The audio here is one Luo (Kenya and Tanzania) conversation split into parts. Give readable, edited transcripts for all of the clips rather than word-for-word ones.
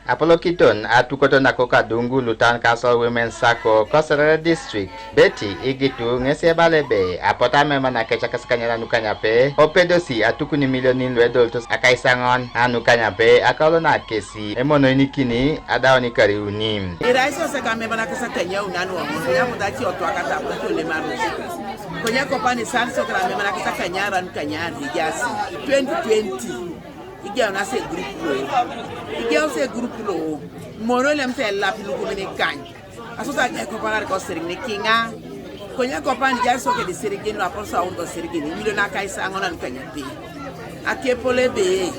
Apollo Kiton atukoto nako Kadungulu Town Castle Women's Sako Kosere District Betty Igitu ngese balebe apota mema na kecha kaskanyala nukanyape Apetosi atukuni milioni lwedoltos akaisangon anukanyape akalona kesi Aimono inikini adaoni kari unim iraiso seka mema na kasakanya unanu wa ya mudachi otwakata mtu le marusi konya kopani sanso kala mema na kasakanya ran kanyari jasi 2020 Igia na se group lo moro lem se la pilu ko ne kan asusa ke ko parar ko sering ne kinga konya ko pan ja so ke de serigin la por sa un ko serigin mi na kai sa ngona kanya bi ake pole be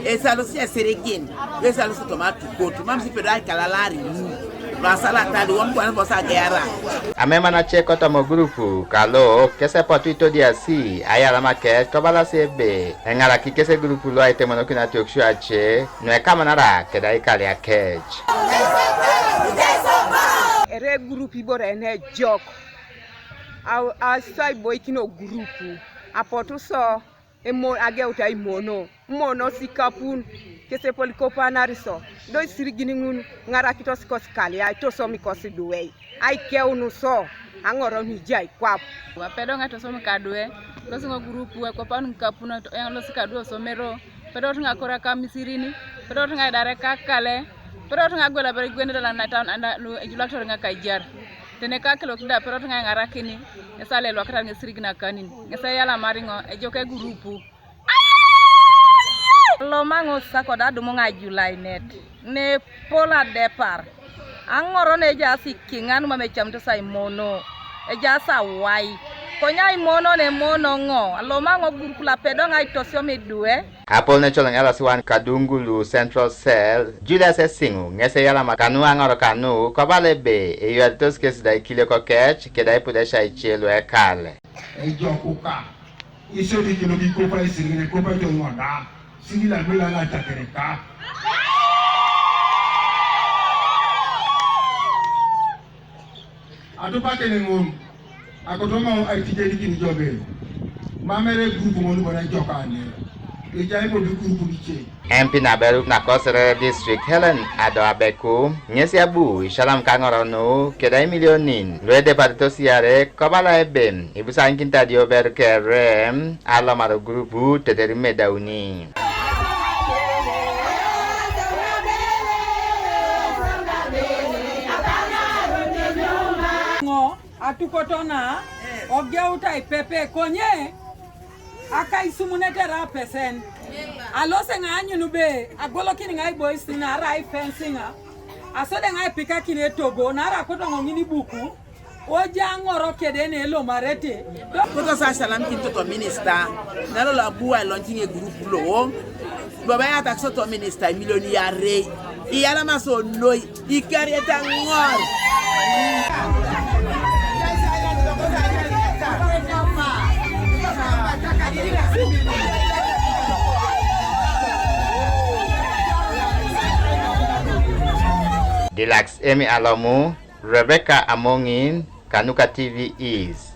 e sa lo se serigin e sa lo so tomate ko to mam si pedai kala lari masala tali won ko an bosa gera amema na cheko tomo grupu kalo kese potuito dia si ayala make to bala sebe engala ki kese grupu lo aite mono kina tokshu ache no e kama nara kedai kali akej ere grupu bore ne jok a sai boy kino grupu apoto so emo age uta Aimono mono sikapun kese polikopa nariso do sirigini ngun ngara kitos koskali ay to somi kosiduwe ay keunu so angoro ni jai kwap wa pedo ngato somi kadwe lo singo grupu ko panu kapuna to en lo sikadwe somero pedo nga kora kamisirini pedo nga dare kakale pedo nga gola bari gwende dala na town anda lo ejulator nga kaijar tene kakelo kida pedo nga ngarakini esale lo akata ngesirigina kanin esa yala maringo ejoke grupu lo mango sako da dumo nga July net ne pola depart angoro ne jasi kinganu mame chamto sa Aimono e jasa wai konya Aimono ne mono ngo lo mango gurkula pedo nga itosio medue Apol ne cholong ela siwan Kadungulu Central Cell Julius Esingu ngese yala makanu angoro kanu kobalebe e yuatos kes da ikile ko kech kedai pudesha ichelo e kale e jokuka iso di kino bi kopa isingine kopa to ngona Singila mila la takereka. Atu pakene ngum. Akotoma aitije dikini jobe. Mamere grupu monu bana jokane. Ejai mo grupu biche. MP na beru na Kosere District Helen ado abeku ngesi abu ishalam kangorono kedai milionin lwede Apetosi yare kobala ebem ibusa nkinta dio beru kerem alamaro grupu teteri medauni atukotona ogeuta ipepe konye akaisumunetera pesen alose nganyu nube agolo kini ngai boys na ara ifensinga asode ngai pika kini togo na ara kotongo ngini buku oja ngoro kedene elo marete koto sa salam kinto to minister na lo la bua launching a group lo baba ya taxo to minister millionaire iyala maso noi ikarieta ngor Deluxe Emi Alamu, Rebecca Amongin, Kanuka TV is